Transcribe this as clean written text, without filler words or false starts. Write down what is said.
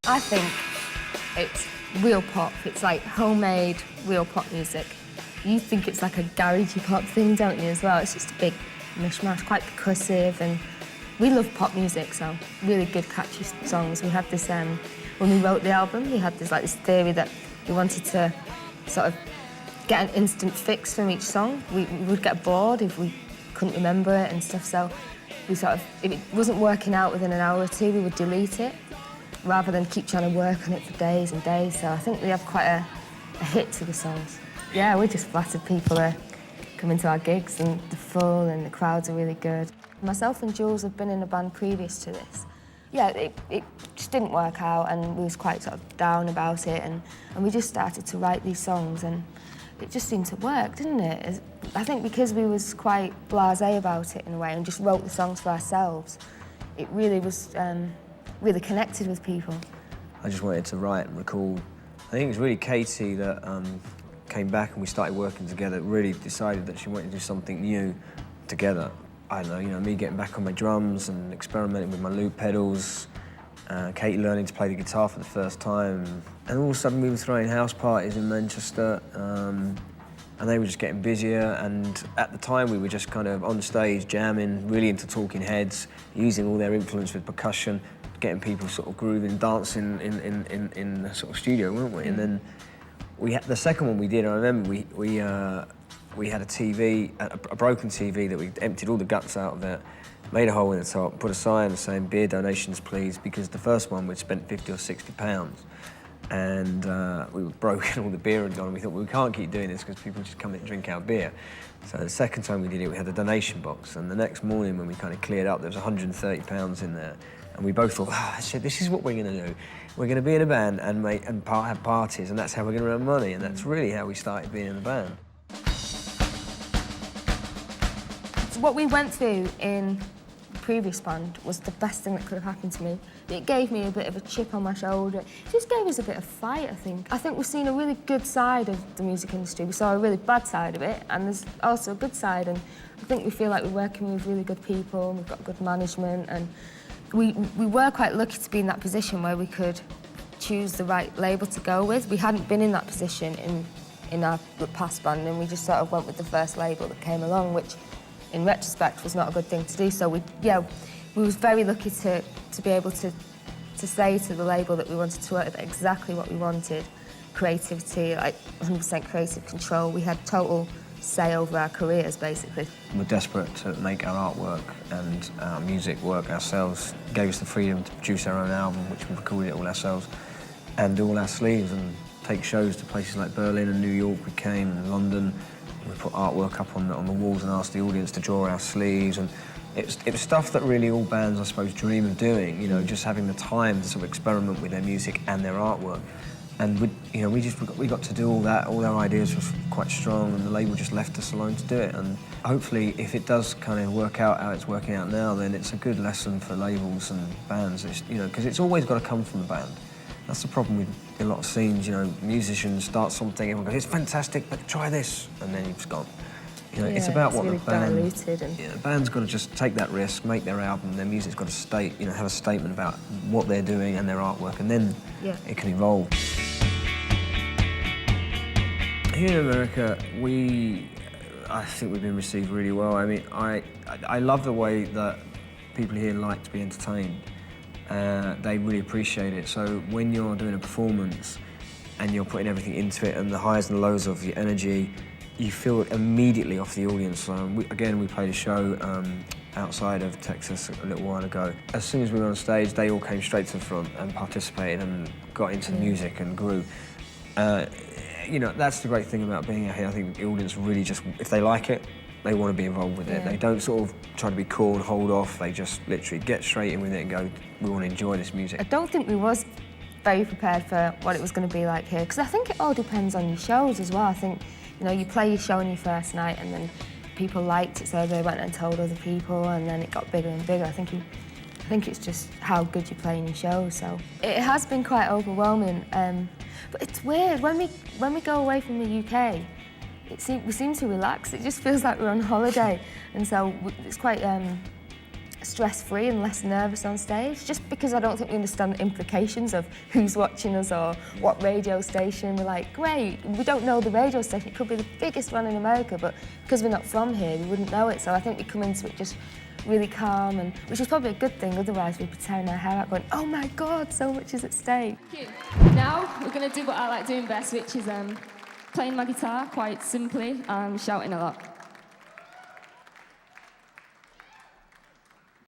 I think it's real pop. It's like homemade, real pop music. You think it's like a garagey pop thing, don't you, as well? It's just a big mishmash, quite percussive, and we love pop music, so really good, catchy songs. We had this, when we wrote the album, we had this theory that we wanted to sort of get an instant fix from each song. We would get bored if we couldn't remember it and stuff, so we sort of, if it wasn't working out within an hour or two, we would delete it, rather than keep trying to work on it for days and days. So I think we have quite a hit to the songs. Yeah, we're just flattered people are coming to our gigs and they're full and the crowds are really good. Myself and Jules have been in a band previous to this. Yeah, it just didn't work out and we was quite sort of down about it and we just started to write these songs and it just seemed to work, didn't it? I think because we was quite blasé about it in a way and just wrote the songs for ourselves, it really was really connected with people. I just wanted to write and record. I think it was really Katie that came back and we started working together, really decided that she wanted to do something new together. I don't know, me getting back on my drums and experimenting with my loop pedals, Katie learning to play the guitar for the first time. And all of a sudden we were throwing house parties in Manchester and they were just getting busier, and at the time we were just kind of on stage jamming, really into Talking Heads, using all their influence with percussion, getting people sort of grooving, dancing in the sort of studio, weren't we? And then the second one we did, I remember we had a TV, a broken TV that we emptied all the guts out of it, made a hole in the top, put a sign saying beer donations please, because the first one we'd spent 50 or 60 pounds. And we were broken, all the beer had gone, and we thought, well, we can't keep doing this because people just come in and drink our beer. So the second time we did it, we had a donation box, and the next morning when we kind of cleared up, there was 130 pounds in there. And we both thought, shit, this is what we're going to do. We're going to be in a band and have parties, and that's how we're going to earn money, and that's really how we started being in the band. What we went through in the previous band was the best thing that could have happened to me. It gave me a bit of a chip on my shoulder. It just gave us a bit of fight, I think. I think we've seen a really good side of the music industry. We saw a really bad side of it, and there's also a good side, and I think we feel like we're working with really good people, and we've got good management, and we were quite lucky to be in that position where we could choose the right label to go with. We hadn't been in that position in our past band, and we just sort of went with the first label that came along, which in retrospect was not a good thing to do. So we was very lucky to be able to say to the label that we wanted to work with exactly what we wanted. Creativity, like 100% creative control. We had total say over our careers, basically. We're desperate to make our artwork and our music work ourselves. It gave us the freedom to produce our own album, which we recorded it all ourselves, and do all our sleeves and take shows to places like Berlin and New York. We came, and London. We put artwork up on the walls and asked the audience to draw our sleeves, and it was stuff that really all bands, I suppose, dream of doing. Just having the time to sort of experiment with their music and their artwork. And we got to do all that. All our ideas were quite strong, and the label just left us alone to do it. And hopefully, if it does kind of work out how it's working out now, then it's a good lesson for labels and bands. Because it's always got to come from the band. That's the problem with a lot of scenes. Musicians start something, everyone goes, "It's fantastic, but try this," and then it's gone. It's about what really the band. Diluted and... The band's got to just take that risk, make their album. Their music's got to have a statement about what they're doing and their artwork, and then it can evolve. Here in America, I think we've been received really well. I mean, I love the way that people here like to be entertained. They really appreciate it. So when you're doing a performance and you're putting everything into it and the highs and lows of your energy, you feel it immediately off the audience. We played a show outside of Texas a little while ago. As soon as we were on stage, they all came straight to the front and participated and got into the music and grew. That's the great thing about being out here. I think the audience really just, if they like it, they want to be involved with it. They don't sort of try to be cool and hold off. They just literally get straight in with it and go, we want to enjoy this music. I don't think we was very prepared for what it was going to be like here, because I think it all depends on your shows as well. I think, you play your show on your first night and then people liked it, so they went and told other people, and then it got bigger and bigger. I think it's just how good you play in your show. So it has been quite overwhelming, but it's weird when we go away from the UK. We seem to relax. It just feels like we're on holiday, and so it's quite stress-free and less nervous on stage, just because I don't think we understand the implications of who's watching us or what radio station. We're like, great, we don't know the radio station. It could be the biggest one in America, but because we're not from here, we wouldn't know it. So I think we come into it just really calm, and which is probably a good thing. Otherwise, we'd be tearing our hair out going, oh my God, so much is at stake. Thank you. Now we're going to do what I like doing best, which is playing my guitar quite simply and shouting a lot.